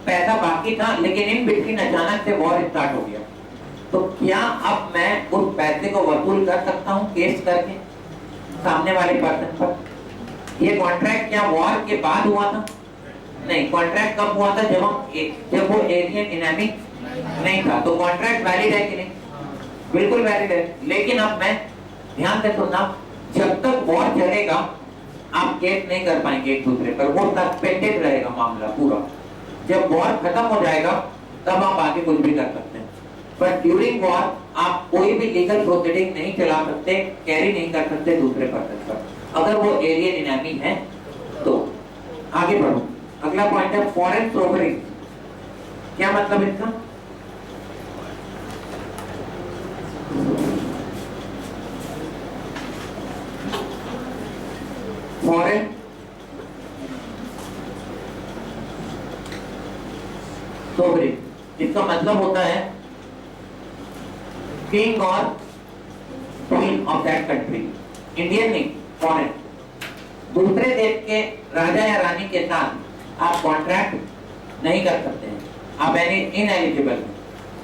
पैसा बाकी था, लेकिन इन बिटवीन अचानक से वॉर स्टार्ट हो गया, तो क्या अब मैं उस पैसे को वसूल कर सकता हूँ केस करके सामने वाले पर्सन पर? ये कॉन्ट्रैक्ट क्या वॉर के बाद हुआ था? नहीं, कॉन्ट्रैक्ट कब हुआ था? जब वो एलियन इनेमी नहीं था। तो कॉन्ट्रैक्ट वैलिड है कि नहीं? बिल्कुल वैलिड है। लेकिन अब मैं ध्यान से सुनना, जब तक वॉर चलेगा आप केस नहीं कर पाएंगे एक दूसरे पर, वो सस्पेंडेड रहेगा मामला पूरा। जब वॉर खत्म हो जाएगा तब आप आगे कुछ भी कर सकते हैं, पर ड्यूरिंग वॉर आप कोई भी लीगल प्रोसीडिंग नहीं चला सकते, कैरी नहीं कर सकते दूसरे पर्सन पर, अगर वो एलियन इनेमी है तो। आगे बढ़ो, अगला पॉइंट है फॉरेन सोवरिंग। क्या मतलब इसका? फॉरेन सोवरिंग, इसका मतलब होता है किंग और queen of that country, Indian नहीं, फॉरेन। दूसरे देश के राजा या रानी के साथ आप कॉन्ट्रैक्ट नहीं कर सकते हैं, आप इनएलिजिबल हैं।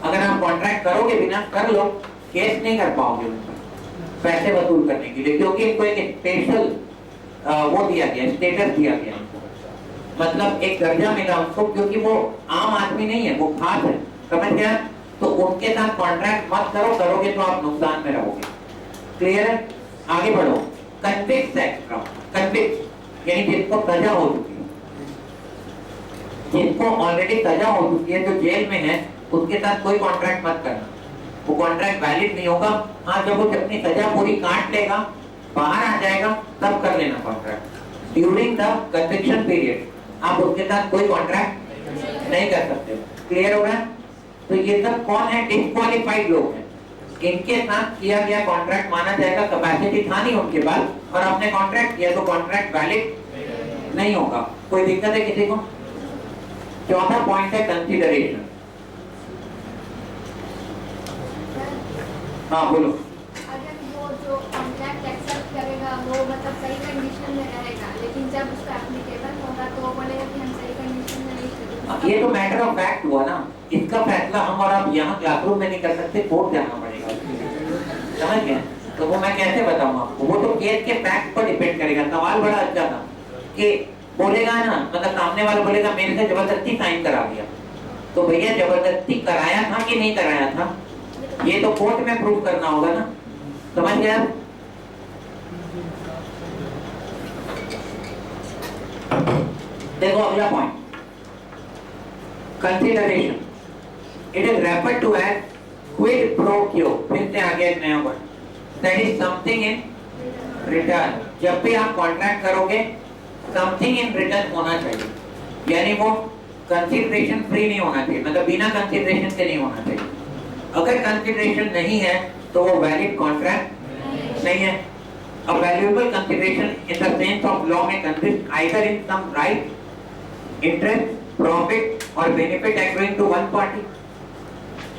अगर आप कॉन्ट्रैक्ट करोगे बिना, कर लो, केस नहीं कर पाओगे उन पर पैसे वसूल करने के लिए, क्योंकि इनको एक स्पेशल वो दिया गया, स्टेटस दिया गया इनको, मतलब एक दर्जा मिला उनको, क्योंकि वो आम आदमी नहीं है, वो खास है, समझ गया? तो उनके साथ कॉन्ट्रैक्ट मत करो, करोगे तो आप नुकसान में रहोगे। क्लियर है? आगे बढ़ो। कन्विक्ट एक्ट, कन्विक्ट यानी जिसको सजा हो चुकी है, जिसको ऑलरेडी सजा हो चुकी है, जो जेल में है, उसके साथ कोई कॉन्ट्रैक्ट मत करना, वो कॉन्ट्रैक्ट वैलिड नहीं होगा। हाँ, जब वो अपनी सजा पूरी काट लेगा, बाहर आ जाएगा, तब कर लेना contract. During the conviction period आप उसके साथ कोई कॉन्ट्रैक्ट नहीं कर सकते। क्लियर हो रहा है? तो ये सब कौन है? डिस्क्वालिफाइड लोग हैं, इनके साथ किया गया कॉन्ट्रैक्ट माना जाएगा, कैपेसिटी था नहीं उनके पास और आपने कॉन्ट्रैक्ट किया तो कॉन्ट्रैक्ट वैलिड नहीं होगा। कोई दिक्कत है किसी को? चौथा पॉइंट है कंसीडरेशन। हाँ बोलो। अगर वो जो कॉन्ट्रैक्ट एक्सेप्ट करेगा वो मतलब सही कंडीशन में रहेगा, लेकिन जब उसका एप्लीकेबल होगा तो वो बोलेगा कि हम सही कंडीशन में नहीं थे। ये तो मैटर ऑफ फैक्ट हुआ ना, इसका फैसला हम और आप यहाँ क्लासरूम में नहीं कर सकते, कोर्ट जाना पड़ेगा, समझ गए? तो वो मैं कैसे बताऊँ आपको? वो तो केस के फैक्ट पर डिपेंड करेगा। सवाल बड़ा अच्छा था कि बोलेगा ना, मतलब सामने वाला बोलेगा मेरे से जबरदस्ती साइन करा दिया, तो भैया जबरदस्ती कराया था कि नहीं कराया था, ये तो कोर्ट में प्रूव करना होगा ना, समझ गया? देखो अगला point, consideration. It is referred to as quid pro quo. फिर से आगे एक नया word, that is something in return. जब भी आप कॉन्ट्रैक्ट करोगे समथिंग इन रिटर्न होना चाहिए, यानी वो कंसीडरेशन फ्री नहीं होना चाहिए, मतलब बिना कंसीडरेशन के नहीं होना चाहिए। अगर कंसीडरेशन नहीं है तो वो वैलिड कॉन्ट्रैक्ट नहीं है। A valuable consideration in the sense of law may consist either in some right, interest, profit or benefit accruing to one party.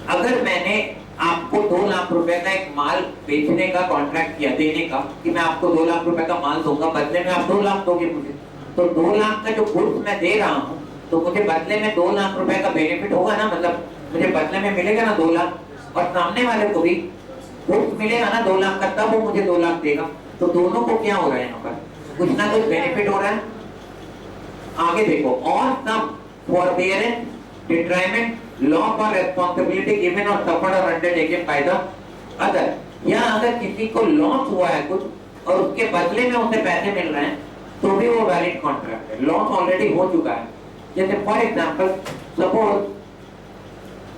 अगर मैंने आपको 2 लाख रुपए का एक माल बेचने का कॉन्ट्रैक्ट किया, देने का, कि मैं आपको 2 लाख रुपए का माल दूंगा, बदले में आप 2 लाख दोगे मुझे, तो 2 लाख का जो गुड्स मैं दे रहा हूँ, तो मुझे बदले में 2 लाख रुपए का बेनिफिट होगा ना, मतलब मुझे बदले में मिलेगा ना 2 लाख, और सामने वाले को भी गुड्स मिलेगा ना 2 लाख का, तब वो मुझे 2 लाख देगा। तो दोनों को क्या हो रहा है यहाँ पर? कुछ ना कुछ बेनिफिट हो रहा है। आगे देखो, और सम फॉरबियरेंस, डिट्राइमेंट, लॉस और रिस्पांसिबिलिटी गिवन और सफर्ड और अंडरटेकन बाय द अदर। या अगर किसी को लॉस हुआ है कुछ और उसके बदले में उसे पैसे मिल रहे हैं, तो भी वो वैलिड कॉन्ट्रैक्ट है, लॉस ऑलरेडी हो चुका है। जैसे फॉर एग्जांपल, सपोज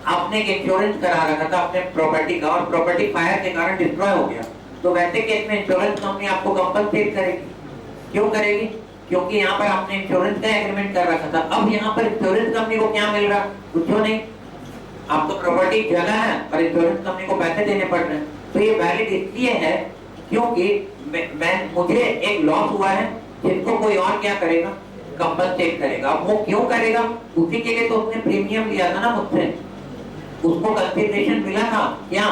आपने एक इंश्योरेंस करा रखा था अपने प्रॉपर्टी का, और प्रॉपर्टी फायर के कारण डिस्ट्रॉय हो गया, तो वैसे केस में इंश्योरेंस कंपनी आपको कंपनसेट करेगी। क्यों करेगी? क्योंकि यहाँ पर आपने इंश्योरेंस का एग्रीमेंट कर रखा था। अब यहाँ पर इंश्योरेंस कंपनी को क्या मिल रहा? कुछ नहीं, आपको प्रॉपर्टी जला है और इंश्योरेंस कंपनी को पैसे देने पड़ रहे हैं। तो ये वैलिड इसलिए है क्योंकि मुझे एक लॉस हुआ है जिसको कोई और क्या करेगा? कंपनसेट करेगा। अब वो क्यों करेगा? उसी के लिए तो उसने प्रीमियम लिया था ना मुझसे, उसको कंसिडरेशन मिला था क्या?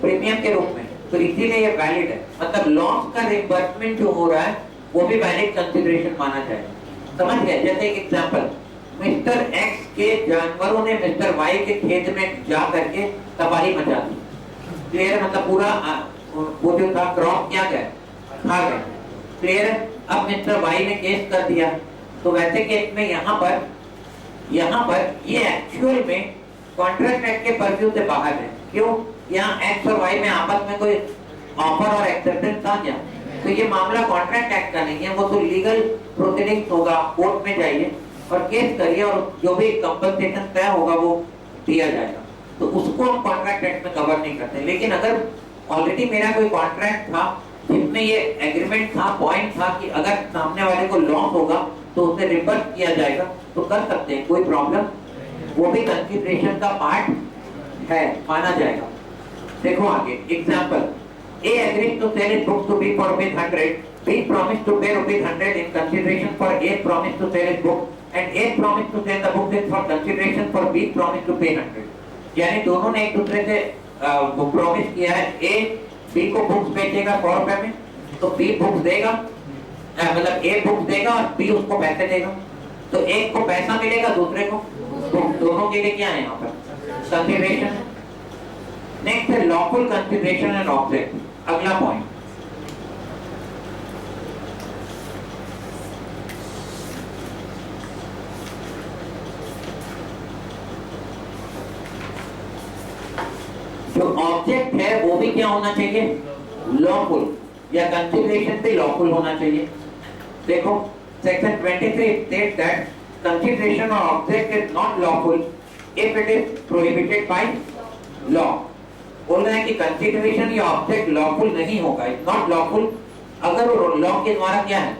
प्रीमियम के रूप में, तो इसीलिए ये वैलिड है। मतलब लॉस का रिइंबर्समेंट जो हो रहा है वो भी वैलिड कंसिडरेशन माना जाएगा। समझ गए? जैसे एक एग्जांपल, मिस्टर एक्स के जानवरों ने मिस्टर वाई के खेत में जा करके तबाही मचा दी। क्लियर, मतलब पूरा वो जो था क्रॉप क्या गए, खा गए। क्लियर है। अब मिस्टर वाई ने केस कर दिया, तो वैसे केस में यहाँ पर ये एक्चुअल में कॉन्ट्रैक्ट एक्ट के पर्व्यू से बाहर है। क्यों? यहाँ एक्स और वाई में आपस में कोई ऑफर और एक्सेप्टेंस था क्या? तो ये मामला कॉन्ट्रैक्ट एक्ट का नहीं है, वो तो लीगल प्रोसीडिंग्स होगा, कोर्ट में जाइए और केस करिए और जो भी कंपनसेशन तय होगा वो दिया जाएगा। तो उसको हम कॉन्ट्रैक्ट एक्ट में कवर नहीं करते। लेकिन अगर ऑलरेडी मेरा कोई कॉन्ट्रैक्ट था जिसमें ये एग्रीमेंट था, पॉइंट था कि अगर सामने वाले को लॉस होगा तो उसे रिवर्स किया जाएगा, तो कर सकते हैं, कोई प्रॉब्लम, वो भी कंसिडरेशन का पार्ट है, माना जाएगा। देखो आगे example, A agrees to sell his books to B for ₹100. B promised to pay ₹100 in consideration for A promised to sell his book, and A promised to sell the book for consideration for B promised to pay 100. यानी दोनों ने एक दूसरे से promise किया है, A B को books बेचेगा 100 रुपए में, तो B बुक्स देगा, मतलब A बुक्स देगा और B उसको पैसे देगा। तो एक को पैसा मिलेगा, दूसरे को बुक्स, दोनों के लिए क्या है यहाँ पर? कंसिडरेशन। नेक्स्ट है लॉफुल कंसिडरेशन एंड ऑब्जेक्ट। अगला पॉइंट, जो ऑब्जेक्ट है वो भी क्या होना चाहिए? लॉफुल, या कंसिडरेशन भी लॉफुल होना चाहिए। देखो सेक्शन 23 स्टेट्स दैट कंसिडरेशन और object is not lawful if it is prohibited by law. बोल रहे हैं कि कंसिडरेशन या ऑब्जेक्ट लॉफुल नहीं होगा, इज नॉट लॉफुल अगर वो लॉ के द्वारा क्या है?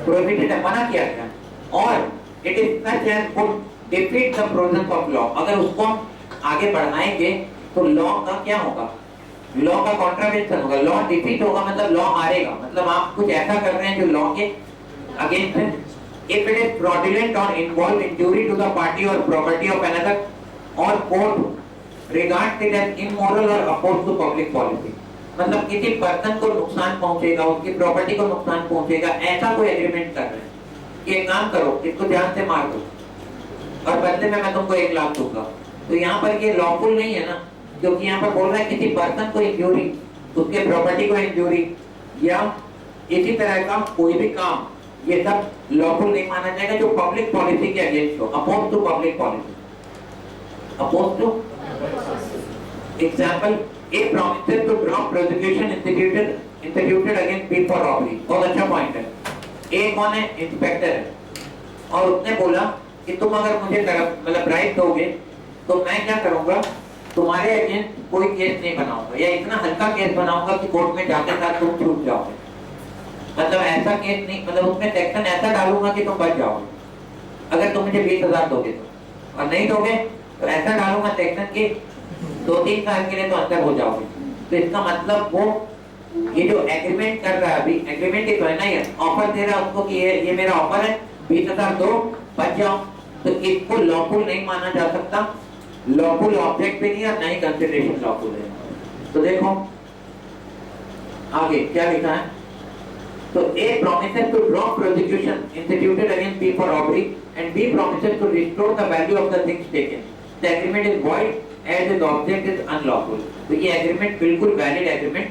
प्रोहिबिटेड है, मना किया गया, और it is such as would defeat the provisions of law. अगर उसको आगे बढ़ाएंगे तो लॉ का क्या होगा? लॉ का कॉन्ट्रावेंशन होगा, लॉ डिफीट होगा, मतलब लॉ हारेगा, मतलब आप कुछ ऐसा कर रहे हैं जो लॉ के अगेंस्ट है। इफ इट इज फ्रॉडुलेंट और involve injury to the party और प्रॉपर्टी ऑफ अनदर और court regards it as immoral और अपोज टू पब्लिक पॉलिसी, मतलब किसी पर्सन को नुकसान पहुंचेगा, उसकी प्रॉपर्टी को नुकसान पहुंचेगा, ऐसा कोई एग्रीमेंट कर रहे हैं कि एक काम करो, इसको जान से मार दो और बदले में मैं तुमको 1 लाख दूंगा, तो यहाँ पर ये लॉफुल नहीं है ना, क्योंकि यहाँ पर बोल रहा है किसी पर्सन को इंजूरी, उसके प्रॉपर्टी को इंजूरी या इसी तरह का कोई भी काम, ये सब लॉफुल नहीं माना जाएगा जो पब्लिक पॉलिसी के अगेंस्ट हो, oppose to public policy, oppose to. Example, A promises to drop prosecution instituted against B for robbery। बहुत अच्छा पॉइंट है। A कौन है? इंस्पेक्टर है, और उसने बोला कि तुम अगर मुझे मतलब ब्राइब दोगे तो मैं क्या करूंगा, तुम्हारे अगेंस्ट कोई केस नहीं बनाऊंगा, या इतना हल्का केस बनाऊंगा कि कोर्ट में जाते साथ तुम छूट जाओगे, मतलब ऐसा केस नहीं, मतलब उसमें सेक्शन ऐसा डालूंगा कि तुम बच जाओगे अगर तुम मुझे 20,000 दोगे तो, और नहीं दोगे तो ऐसा डालूंगा सेक्शन की 2-3 साल के लिए तो अंदर हो जाओगे। तो इसका मतलब वो ये जो एग्रीमेंट कर रहा है, अभी एग्रीमेंट ही तो है ना, ये ऑफर दे रहा है उसको कि ये मेरा ऑफर है, 20,000 दो, बच जाओ, तो इसको लॉफुल नहीं माना जा सकता, लॉफुल ऑब्जेक्ट भी नहीं और नहीं कंसिडरेशन लॉफुल है। तो देखो आगे क्या लिखा है, तो A promises to drop prosecution instituted against B for robbery and B promises to restore the value of the things taken. The agreement is void as the object is unlawful। तो ये एग्रीमेंट बिल्कुल valid agreement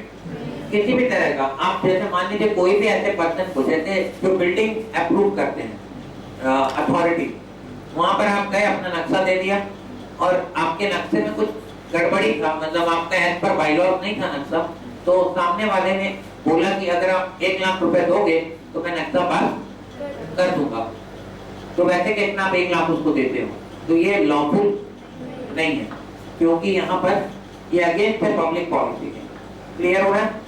किसी भी तरह का, आप जैसे मान लीजिए कोई भी ऐसे पर्सन को, जैसे जो बिल्डिंग अप्रूव करते हैं अथॉरिटी, वहां पर आप गए, अपना नक्शा दे दिया और आपके नक्शे में कुछ गड़बड़ी था, मतलब आपका एज पर बायलॉज नहीं था नक्शा, तो सामने वाले ने बोला कि अगर आप 1 लाख रुपए दोगे तो मैं नक्शा पास कर दूंगा, तो वैसे कितना आप 1 लाख उसको देते हो, तो ये लॉफुल नहीं है, क्योंकि यहाँ पर ये अगेंस्ट है पब्लिक पॉलिसी के। क्लियर हो रहा है?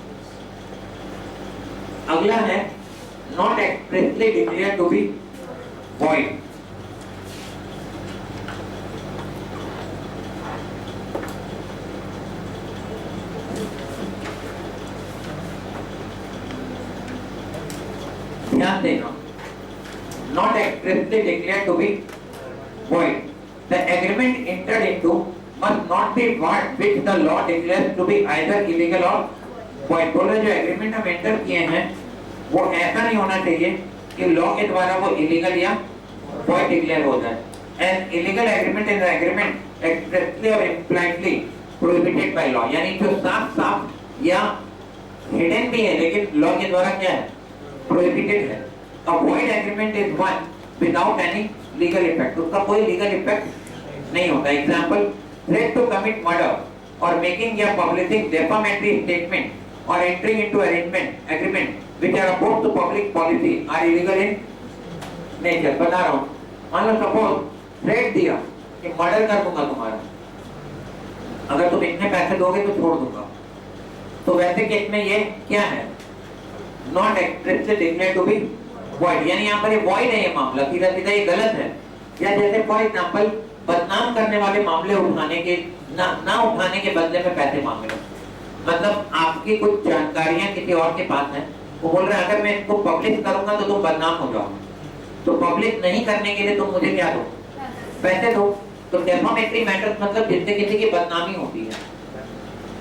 अगला है not expressly declared to be void. ध्यान देना, not expressly declared to be void, the agreement entered into must not be what which the law declares to be either illegal or void। बोल रहे जो एग्रीमेंट हम enter किए हैं वो ऐसा नहीं होना चाहिए कि लॉ के द्वारा वो इलीगल या void डिक्लेयर हो जाए। An illegal agreement is an agreement expressly or impliedly prohibited by law, यानी जो साफ साफ या हिडन भी है लेकिन लॉ के द्वारा क्या है, प्रोहिबिटेड है। A void agreement is one without any legal effect, उसका कोई लीगल इफेक्ट नहीं होता। Example, threat to commit murder or making या publishing defamatory statement or entering into agreement which are opposed to public policy are illegal in nature। बता रहा हूँ, मान लो suppose threat दिया कि मर्डर कर दूंगा तुम्हारा, अगर तुम इतने पैसे दोगे तो छोड़ दूंगा, तो वैसे केस में ये क्या है, not expressly declared to be void, यानी यहाँ पर ये वॉइड है, ये मामला सीधा सीधा ये गलत है। या जैसे फॉर एग्जांपल बदनाम करने वाले मामले उठाने के ना उठाने के बदले में पैसे मांग रहे, मतलब आपकी कुछ जानकारियां किसी और के पास हैं, वो बोल रहे हैं अगर मैं इसको पब्लिश करूंगा तो तुम बदनाम हो जाओगे, तो पब्लिश नहीं करने के लिए तुम मुझे क्या दो, पैसे दो। तो डेफामेटरी मैटर्स मतलब जिससे किसी की बदनामी होती है।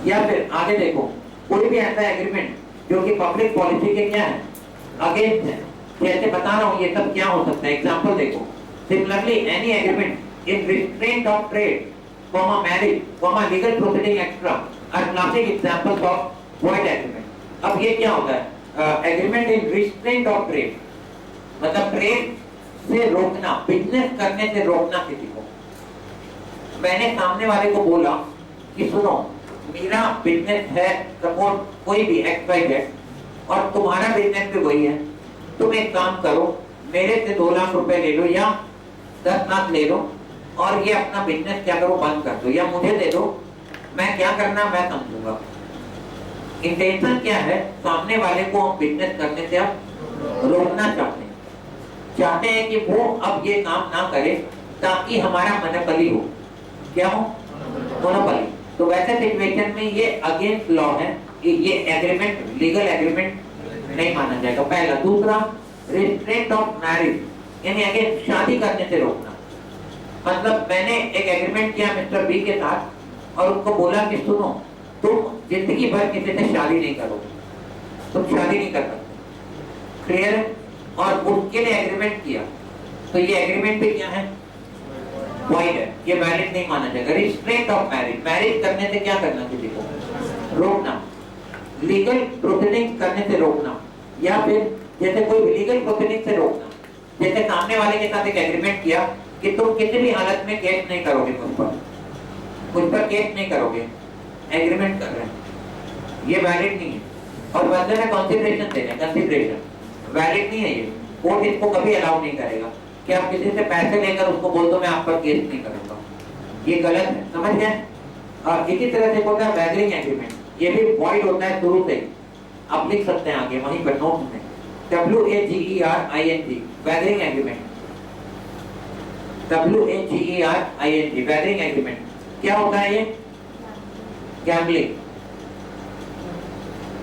या फिर आगे देखो, कोई भी ऐसा एग्रीमेंट जो कि पब्लिक पॉलिसी के क्या है, अगेंस्ट है, जैसे बता रहा हूँ ये सब क्या हो सकता है। एग्जांपल देखो, similarly any agreement in restraint of trade, marriage, legal proceeding extra are classic examples of void agreement. अब ये क्या होता है, agreement in restraint of trade मतलब ट्रेड से रोकना, बिजनेस करने से रोकना किसी को। मैंने सामने वाले को बोला कि सुनो मेरा बिजनेस है, सपोज कोई भी एक्स वाई जेड, और तुम्हारा बिजनेस भी वही है, तुम एक काम करो मेरे से 2 लाख रुपए ले लो या 10 लाख ले लो और ये अपना बिजनेस क्या करो बंद कर दो, या मुझे दे दो, मैं क्या करना मैं समझूंगा। इंटेंशन क्या है, सामने वाले को हम बिजनेस करने से अब रोकना चाहते हैं कि वो अब ये काम ना करे ताकि हमारा मोनोपोली हो, क्या हो, मोनोपोली। तो वैसे सिचुएशन में ये अगेंस्ट लॉ है, ये एग्रीमेंट लीगल एग्रीमेंट नहीं माना जाएगा। पहला। दूसरा, रिस्ट्रेंट ऑफ मैरिज, यानी अगेन शादी करने से रोकना। मतलब मैंने एक एग्रीमेंट किया मिस्टर बी के साथ और उनको बोला कि सुनो तुम जिंदगी भर किसी से शादी नहीं करोगे, तुम शादी नहीं कर सकते, क्लियर है, और उसके लिए एग्रीमेंट किया, तो ये एग्रीमेंट भी क्या है, वॉइड है, ये वैलिड नहीं माना जाएगा। रिस्ट्रेंट ऑफ मैरिज, मैरिज करने से क्या करना, किसी को रोकना, लीगल प्रोसीडिंग करने से रोकना, या फिर जैसे कोई लीगल प्रोसीडिंग से रोकना, जैसे सामने वाले के साथ एक एग्रीमेंट किया कि तुम किसी भी हालत में केस नहीं करोगे मुझ पर केस नहीं करोगे, एग्रीमेंट कर रहे हैं, ये वैलिड नहीं है। और बदले में कंसिडरेशन देना, कंसिडरेशन वैलिड नहीं है, ये कोर्ट इसको कभी अलाउ नहीं करेगा कि आप किसी से पैसे लेकर उसको बोल दो मैं आप पर केस नहीं करूंगा, ये गलत है, समझ गए। और इसी तरह से होता है वैगरिंग एग्रीमेंट, ये भी वॉइड होता है शुरू से, आप लिख सकते हैं आगे वहीं पर नोट में, WAGERING वैगरिंग एग्रीमेंट, WAGERING वैगरिंग एग्रीमेंट क्या होता है, ये गैम्बलिंग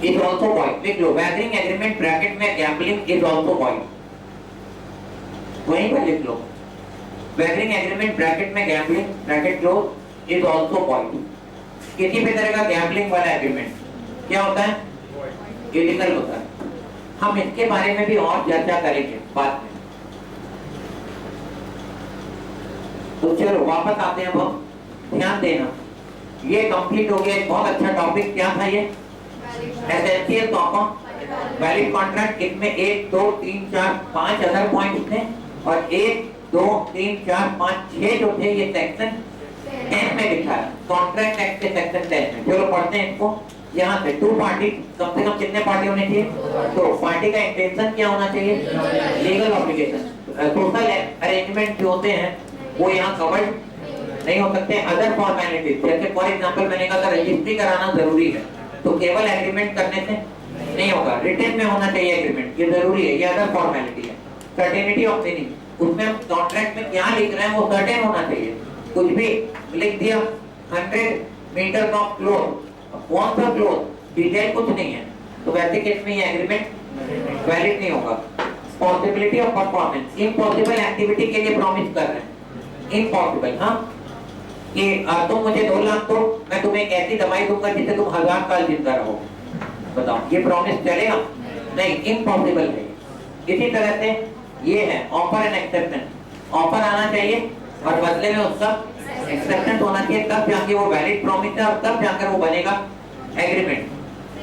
is also void, लिख लो वैगरिंग एग्रीमेंट ब्रैकेट में गैम्बलिंग is also void, वहीं पर लिख लो वैगरिंग एग्रीमेंट ब्रैकेट में gambling bracket close is also void। किसी भी तरह का गैम्बलिंग वाला एग्रीमेंट क्या होता है, इलीगल होता है। हम इसके बारे में भी और चर्चा करेंगे बाद में। तो चलो वापस आते हैं, अब ध्यान देना, ये कंप्लीट हो गया। बहुत अच्छा टॉपिक क्या था ये, एसेंशियल ऑफ वैलिड कॉन्ट्रैक्ट। इसमें 1 2 3 4 5 अदर पॉइंट्स थे और 1 2 3 4 5 6 जो थे ये सेक्शन 10 में लिखा है, कॉन्ट्रैक्ट एक्ट के सेक्शन 10 में। चलो पढ़ते हैं इसको। यहाँ से 2 पार्टी, कम से कम कितने पार्टी होने चाहिए, तो पार्टी का इंटेंशन क्या होना चाहिए, लीगल ऑब्लिगेशन। सोशल अरेंजमेंट जो होते हैं वो यहाँ कवर्ड नहीं हो सकते। अदर फॉर्मेलिटीज, जैसे फॉर एग्जांपल मैंने कहा था रजिस्ट्री कराना जरूरी है, तो केवल एग्रीमेंट करने से नहीं होगा, रिटन में होना चाहिए एग्रीमेंट, ये जरूरी है, ये अदर फॉर्मेलिटी है। सर्टेनिटी ऑफ मीनिंग, उसमें हम कॉन्ट्रैक्ट में क्या लिख रहे हैं वो सर्टेन होना चाहिए। कुछ भी लिख दिया 100 मीटर ऑफ क्लोथ, कौन सा क्लोथ, डिटेल कुछ नहीं है, तो वैसे केस में ये एग्रीमेंट वैलिड नहीं होगा। Possibility of performance, impossible activity के लिए प्रॉमिस कर रहे हैं, इम्पॉसिबल, हाँ, कि तुम मुझे 2 लाख दो, मैं तुम्हें एक ऐसी दवाई दूंगा जिससे तुम 1000 साल जिंदा रहो, बताओ ये प्रॉमिस चलेगा, नहीं, इम्पॉसिबल है। इसी तरह से ये है ऑफर एंड एक्सेप्टेंस। ऑफर आना चाहिए और बदले में उसका एक्सेप्टेंस होना चाहिए, तब जाके वो वैलिड प्रॉमिस है और तब जाकर वो बनेगा एग्रीमेंट।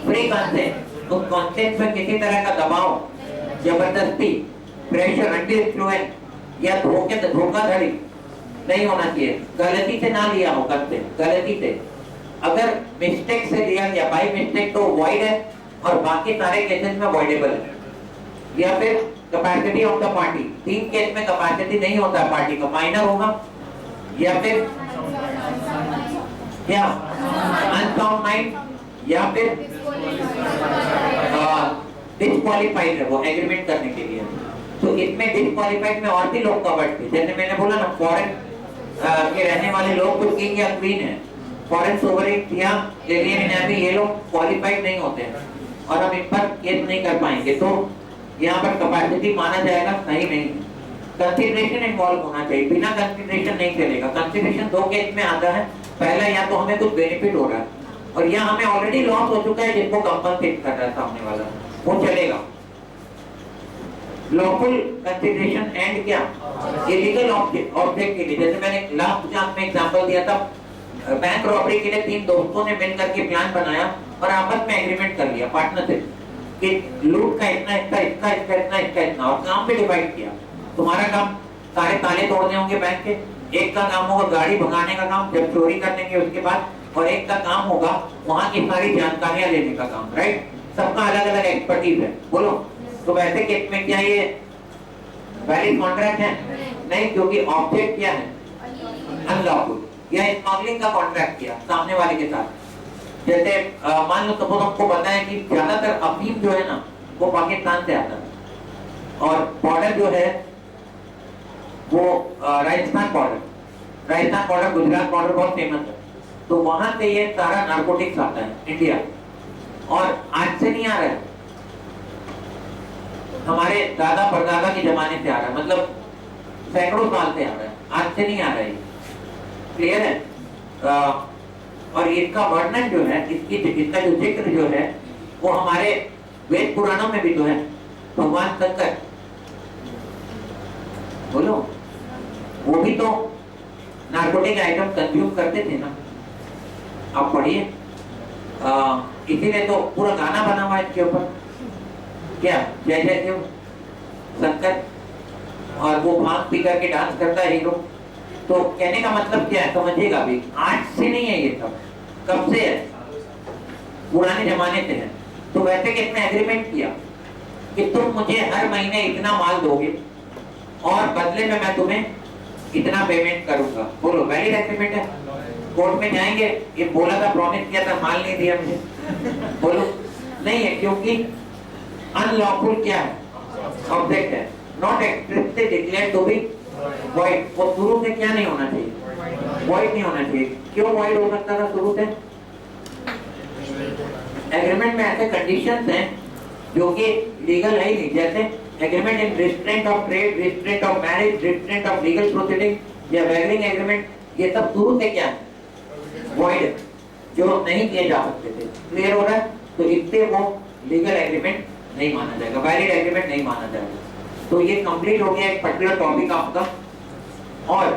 फ्री कंसेंट, उस कॉन्सेप्ट में किसी तरह का दबाव, जबरदस्ती, प्रेशर, अंडर इन्फ्लुएंस या धोखाधड़ी नहीं होना चाहिए। गलती से ना लिया हो, गलती से अगर मिस्टेक से लिया गया बाई मिस्टेक तो वॉइड है और बाकी सारे केसेस में वॉइडेबल है। या फिर capacity of the party, 3 case में कैपेसिटी नहीं होता पार्टी का, माइनर होगा या फिर क्या अनसाउंड माइंड या फिर डिस्क्वालिफाइड है वो एग्रीमेंट करने के लिए। तो इसमें डिस्क्वालिफाइड में और भी लोग कवर्ड थे, जैसे मैंने बोला ना फॉरेन के रहने वाले लोग तो किंग या क्वीन है, फॉरेन सोवरेन या एलियन नेवी, ये लोग क्वालिफाइड नहीं होते हैं और हम इन पर केस नहीं कर पाएंगे, तो यहाँ पर कैपेसिटी माना जाएगा सही नहीं। कंसीडरेशन इन्वॉल्व होना चाहिए, बिना कंसीडरेशन नहीं चलेगा। कंसीडरेशन 2 केस में आता है, पहला या तो हमें कुछ बेनिफिट हो रहा है और या हमें ऑलरेडी लॉस हो चुका है जिसको कंपनसेट कर रहा है सामने वाला, वो चलेगा। लॉफुल कंसीडरेशन एंड क्या इलीगल ऑब्जेक्ट के लिए, जैसे मैंने लास्ट क्लास में एग्जांपल दिया था, बैंक रॉबरी के लिए 3 दोस्तों ने मिलकर के प्लान बनाया और आपस में एग्रीमेंट कर लिया पार्टनरशिप कि लूट का इतना हिस्सा, इसका हिस्सा, इतना हिस्सा, इतना, और काम पे डिवाइड किया। तुम्हारा काम सारे ताले तोड़ने होंगे बैंक के, एक का काम होगा गाड़ी भगाने का काम जब चोरी कर लेंगे उसके बाद, और एक का काम होगा वहां की सारी जानकारियां लेने का काम, राइट। सबका अलग अलग एक्सपर्टीज है, बोलो। तो वैसे केस में क्या ये वैलिड कॉन्ट्रैक्ट है? नहीं, क्योंकि ऑब्जेक्ट क्या है अनलॉफुल, या स्मगलिंग का कॉन्ट्रैक्ट किया सामने वाले के साथ। जैसे मान लो सपोज हमको पता है कि ज्यादातर अफीम जो है ना वो पाकिस्तान से आता है और बॉर्डर जो है वो राजस्थान बॉर्डर गुजरात बॉर्डर बहुत फेमस है, तो वहां से ये सारा नार्कोटिक्स आता है इंडिया, और आज से नहीं आ रहा है, हमारे दादा परदादा के जमाने से आ रहा है, मतलब सैकड़ों साल से आ रहा है, आज से नहीं आ रहा है। क्लियर है? और इसका वर्णन जो है, इसका जो जिक्र जो है वो हमारे वेद पुराणों में भी तो है। भगवान शंकर, बोलो, वो भी तो नार्कोटिक आइटम कंज्यूम करते थे ना, आप पढ़िए। इसीलिए तो पूरा गाना बना हुआ है इसके ऊपर, क्या जय जय शिव शंकर, और वो भांग पी करके डांस करता है हीरो। तो कहने का मतलब क्या है समझिएगा, भी आज से नहीं है ये सब, कब से है? पुराने जमाने से है। तो वैसे किसने एग्रीमेंट किया कि तुम मुझे हर महीने इतना माल दोगे और बदले में मैं तुम्हें इतना पेमेंट करूंगा, बोलो वैलिड एग्रीमेंट है? कोर्ट में जाएंगे, ये बोला था, प्रॉमिस किया था, माल नहीं दिया मुझे, बोलो नहीं है, क्योंकि अनलॉफुल क्या है? ऑब्जेक्ट है, not expressly declared to be void. वो शुरू से क्या नहीं होना चाहिए? वॉइड नहीं होना चाहिए। क्यों वॉइड हो सकता था शुरू से? एग्रीमेंट में ऐसे कंडीशंस हैं जो कि लीगल है ही नहीं, जैसे agreement in restraint of trade, restraint of marriage, restraint of legal proceeding या वैगरिंग एग्रीमेंट, ये सब शुरू से क्या है? वॉइड, जो नहीं किए जा सकते थे। क्लियर हो रहा है? तो इससे वो लीगल एग्रीमेंट नहीं माना जाएगा, वैलिड एग्रीमेंट नहीं माना जाएगा। तो ये कंप्लीट हो गया एक पर्टिकुलर टॉपिक आपका। और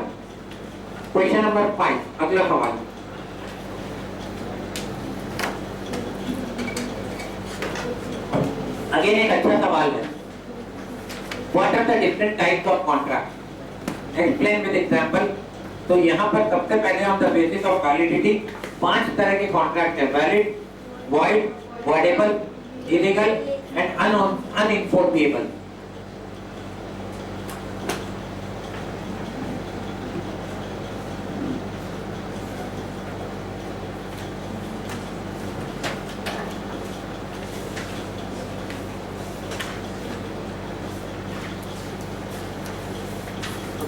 क्वेश्चन नंबर 5, अगला सवाल। अगेन एक अच्छा सवाल है, what are the different types of contract, explain with example. तो यहाँ पर सबसे पहले on the basis of validity 5 तरह के कॉन्ट्रैक्ट है, valid, void, voidable, illegal and unenforceable.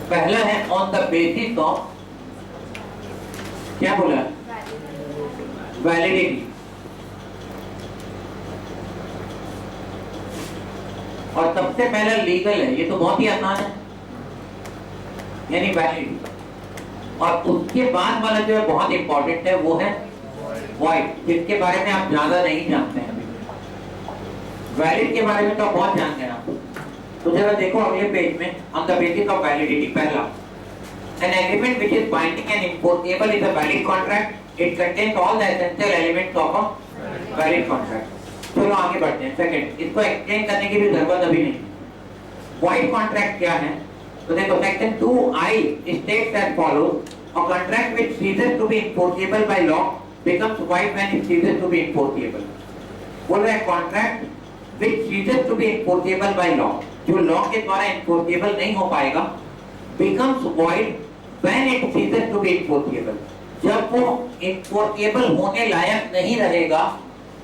पहला है ऑन द बेसिस ऑफ, क्या बोला? वैलिडिटी। और सबसे पहला लीगल है, ये तो बहुत ही आसान है, यानी वैलिड। और उसके बाद वाला जो है बहुत इंपॉर्टेंट है, वो है वॉइड, जिसके बारे में आप ज्यादा नहीं जानते हैं। वैलिड के बारे में तो बहुत जानते हैं आप, तो जरा देखो अगले पेज में on the basis of validity. पहला, an agreement which is binding and enforceable is a valid contract. It contains all the essential elements of a valid contract. चलो आगे बढ़ते हैं। सेकंड, इसको एक्सप्लेन करने की भी जरूरत अभी नहीं। void contract क्या है? तो देखो section 2I states as follows: a contract which ceases to be enforceable by law becomes void when it ceases to be enforceable. बोल रहा है contract which ceases to be enforceable by law, जो law के द्वारा enforceable नहीं हो पाएगा, becomes void when it ceases to be enforceable, जब वो enforceable होने लायक नहीं रहेगा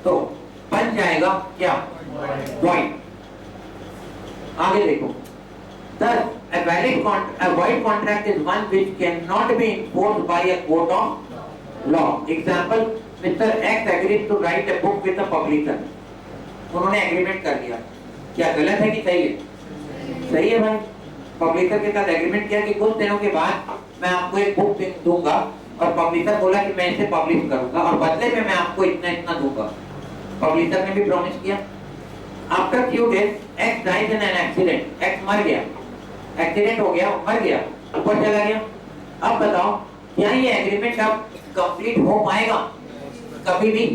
तो बन जाएगा क्या? void. आगे देखो, thus a void contract is one which cannot be enforced by a court of law. Example, Mr. X agrees to write a book with a publisher. उन्होंने एग्रीमेंट कर दिया, क्या गलत है कि सही है? सही है भाई। पब्लिशर के साथ एग्रीमेंट किया कि कुछ दिनों के बाद मैं आपको एक बुक दूंगा, और पब्लिशर बोला कि मैं इसे पब्लिश करूंगा और बदले में मैं आपको इतना इतना दूंगा। पब्लिशर ने भी प्रॉमिस किया। After few days X dies in an accident, X मर गया, एक्सीडेंट हो गया, मर गया, ऊपर चला गया। अब बताओ क्या ये एग्रीमेंट अब कंप्लीट हो पाएगा कभी भी?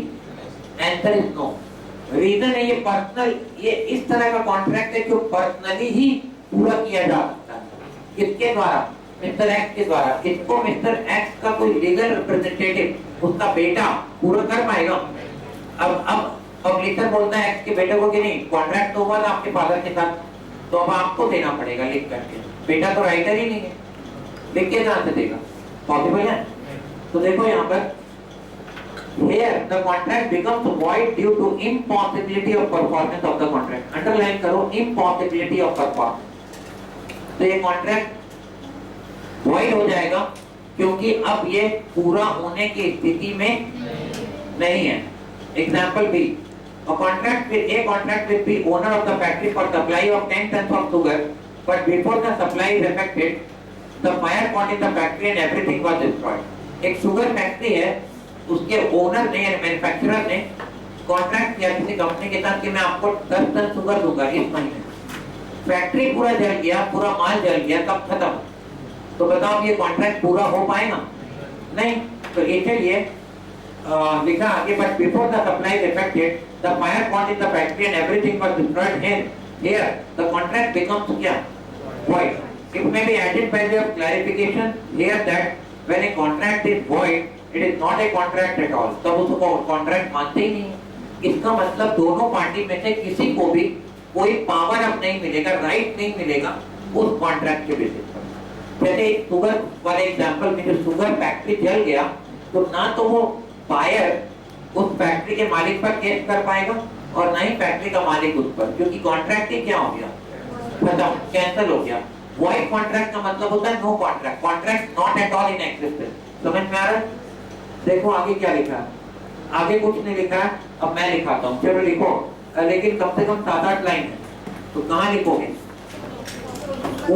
Answer is no. रीजन है ये पर्सनल, ये इस तरह का कॉन्ट्रैक्ट है जो पर्सनली ही पूरा किया जा सकता है। किसके द्वारा? मिस्टर एक्स के द्वारा। इसको मिस्टर एक्स का कोई लीगल रिप्रेजेंटेटिव, उसका बेटा पूरा कर पाएगा? अब पब्लिशर बोलता है एक्स के बेटे को कि नहीं, कॉन्ट्रैक्ट तो हुआ था आपके फादर के साथ, तो अब आपको देना पड़ेगा लिख करके। बेटा तो राइटर ही नहीं है, लिख के कहां से देगा? पॉसिबल है? तो देखो यहाँ पर, here the contract becomes void due to impossibility of performance of the contract. Underline करो, impossibility of performance. तो ये कॉन्ट्रैक्ट void हो जाएगा क्योंकि अब ये पूरा होने की स्थिति में नहीं है। Example B, a contract with the owner of the factory for supply of 10 tons of sugar, but before the supply is effected, the fire caught in the factory and everything was destroyed. एक sugar factory है, उसके owner ने या manufacturer ने contract किया किसी company के साथ कि मैं आपको 10 टन शुगर दूंगा इस महीने। फैक्ट्री पूरा जल गया, पूरा माल जल गया, तब खत्म। तो बताओ ये कॉन्ट्रैक्ट पूरा हो पाएगा? नहीं। तो इसलिए लिखा आगे, but before the supply is affected the fire caught in the factory and everything was destroyed, here the contract becomes क्या? void. It may be added by way of clarification here that when a contract is void, it is not a contract at all. तब उसको contract मानते ही नहीं। इसका मतलब दोनों party में से किसी को भी कोई पावर अब नहीं मिलेगा, राइट नहीं मिलेगा उस कॉन्ट्रैक्ट के बेसिस पर। जैसे शुगर वाले एग्जांपल में, जो शुगर फैक्ट्री जल गया, तो ना तो वो बायर उस फैक्ट्री के मालिक पर केस कर पाएगा और ना ही फैक्ट्री का मालिक उस पर, क्योंकि कॉन्ट्रैक्ट ही क्या हो गया? खत्म, कैंसिल हो गया। void कॉन्ट्रैक्ट का मतलब होता है no contract, contract not at all in existence. समझ में आ रहा है? देखो आगे क्या लिखा है, आगे कुछ नहीं लिखा है, अब मैं लिखाता हूँ। चलो लिखो, लेकिन कम से कम 7-8 लाइन है, तो कहाँ लिखोगे?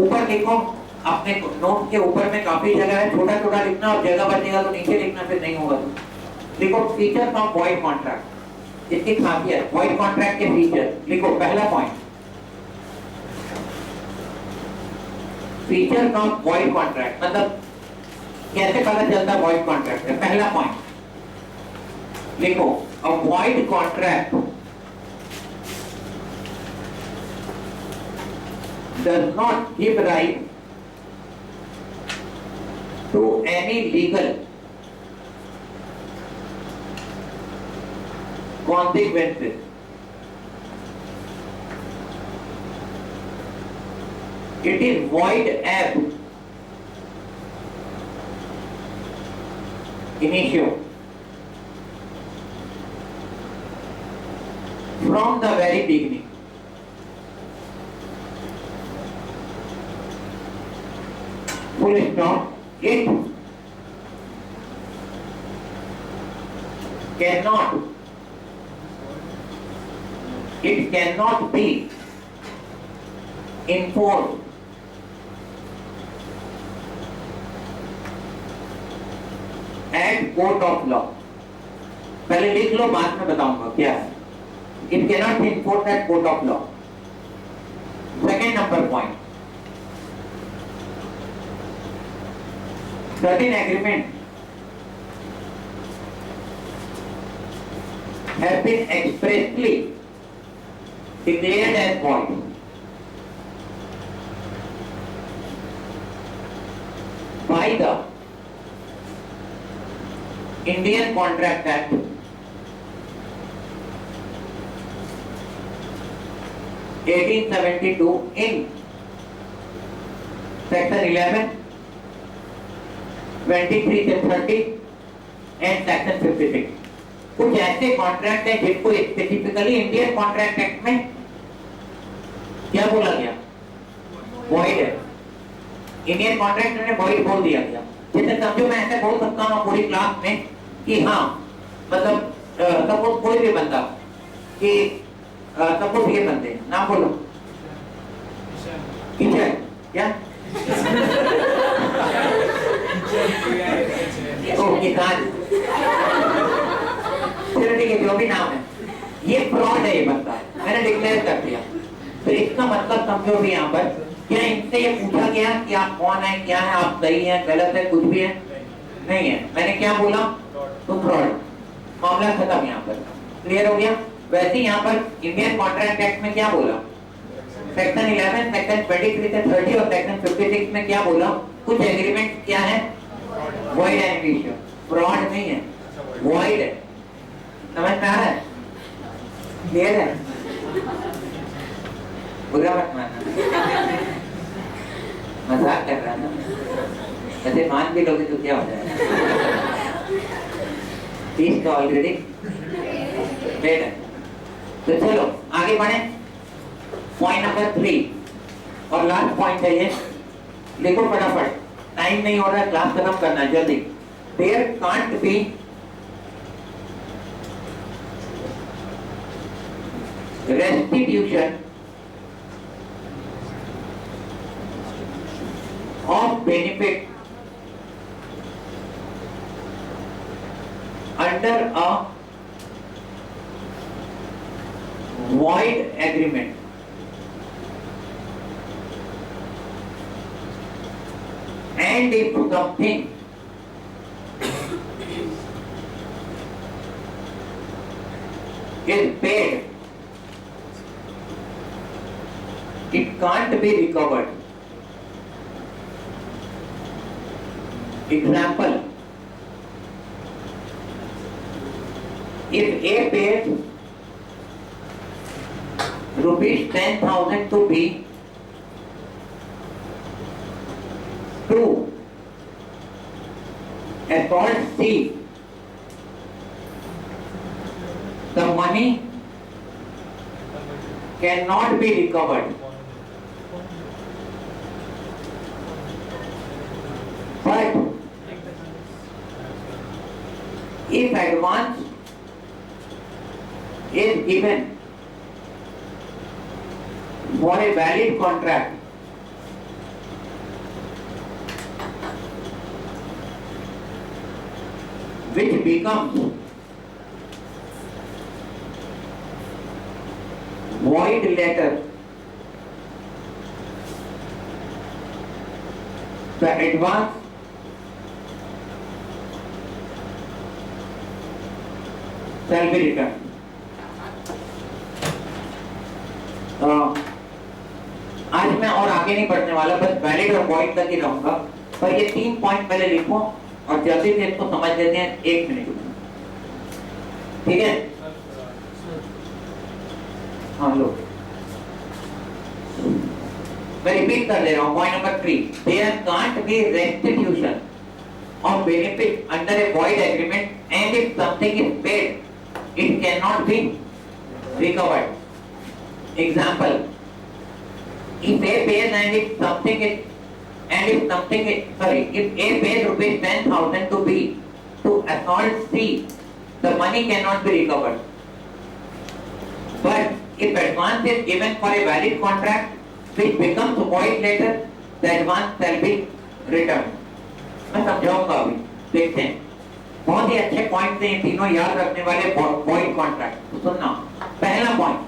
ऊपर लिखो, अपने नोट के ऊपर में काफी जगह है, छोटा छोटा लिखना, और जगह बचेगा तो नीचे लिखना, फिर नहीं होगा तो लिखो फीचर्स ऑफ void कॉन्ट्रैक्ट। इसकी खासियत, void कॉन्ट्रैक्ट के फीचर लिखो। पहला point, features of void contract, मतलब कैसे पता चलता void कॉन्ट्रैक्ट है? पहला पॉइंट लिखो, a void contract does not give right to any legal consequences it is void ab initio from the very beginning. Full stop. It cannot be enforced at court of law. पहले लिख लो, बाद में बताऊंगा क्या है। It cannot be enforced at court of law. Second number point. Certain agreement have been expressly declared as void. By the Indian Contract Act 1872 in section 11, 23 से 30 and section 56। कुछ ऐसे कॉन्ट्रैक्ट हैं जिनको स्पेसिफिकली इंडियन कॉन्ट्रैक्ट एक्ट में क्या बोला गया, void है। इंडियन कॉन्ट्रैक्ट ने वॉइड बोल दिया गया। जैसे समझो मैं ऐसे बोल सकता हूँ पूरी क्लास में कि हाँ मतलब सपोज कोई भी बंदा कि सपोज ये बंदे नाम बोलो, किशन क्या ओ किसान, चलो ठीक है जो भी नाम है, ये फ्रॉड है, ये बंदा मैंने डिक्लेयर कर दिया। तो इसका मतलब समझो भी यहाँ पर क्या इनसे ये पूछा गया कि आप कौन है, क्या है, आप सही है, गलत है, कुछ भी है नहीं है। मैंने क्या बोला, तुम फ्रॉड, मामला खत्म। यहाँ पर क्लियर हो गया। वैसे यहाँ पर इंडियन कॉन्ट्रैक्ट एक्ट में क्या बोला, सेक्शन 11, सेक्शन 23 से 30 और सेक्शन 56 में क्या बोला, कुछ एग्रीमेंट क्या है, वॉइड है, इंग्लिश फ्रॉड नहीं है, वॉइड है। समझ में आ रहा है, क्लियर है, बुरा मत मानना, मजाक कर रहा था। ऐसे मान भी लोगे तो क्या हो जाएगा, 30 का ऑलरेडी लेट है। तो चलो आगे बढ़े, पॉइंट नंबर 3 और लास्ट पॉइंट है ये, देखो फटाफट, टाइम नहीं हो रहा है, क्लास खत्म करना है जल्दी। There can't be restitution of benefit under a void agreement and if something is paid, it can't be recovered. Example, if A pays rupees 10,000 to B to assault C, the money cannot be recovered. But if advance is given for a valid contract, which becomes void later, the advance shall be returned. आज मैं और आगे नहीं बढ़ने वाला, बस valid और void तक ही रहूंगा। पर ये 3 पॉइंट पहले लिखो और जल्दी से इसको समझ लेते हैं 1 मिनट में, ठीक है? हाँ लो, मैं रिपीट कर दे रहा हूँ। Point number 3, there can't be restitution of benefit under a void agreement and if something is paid it cannot be recovered. Example, if A pays and if something is if A pays rupees 10,000 to B to assault C, the money cannot be recovered. But if advance is given for a valid contract which becomes void later, the advance shall be returned. मैं समझाऊंगा अभी, देखते हैं। बहुत ही अच्छे point हैं, तीनों याद रखने वाले वॉइड कॉन्ट्रैक्ट। सुनना, पहला पॉइंट,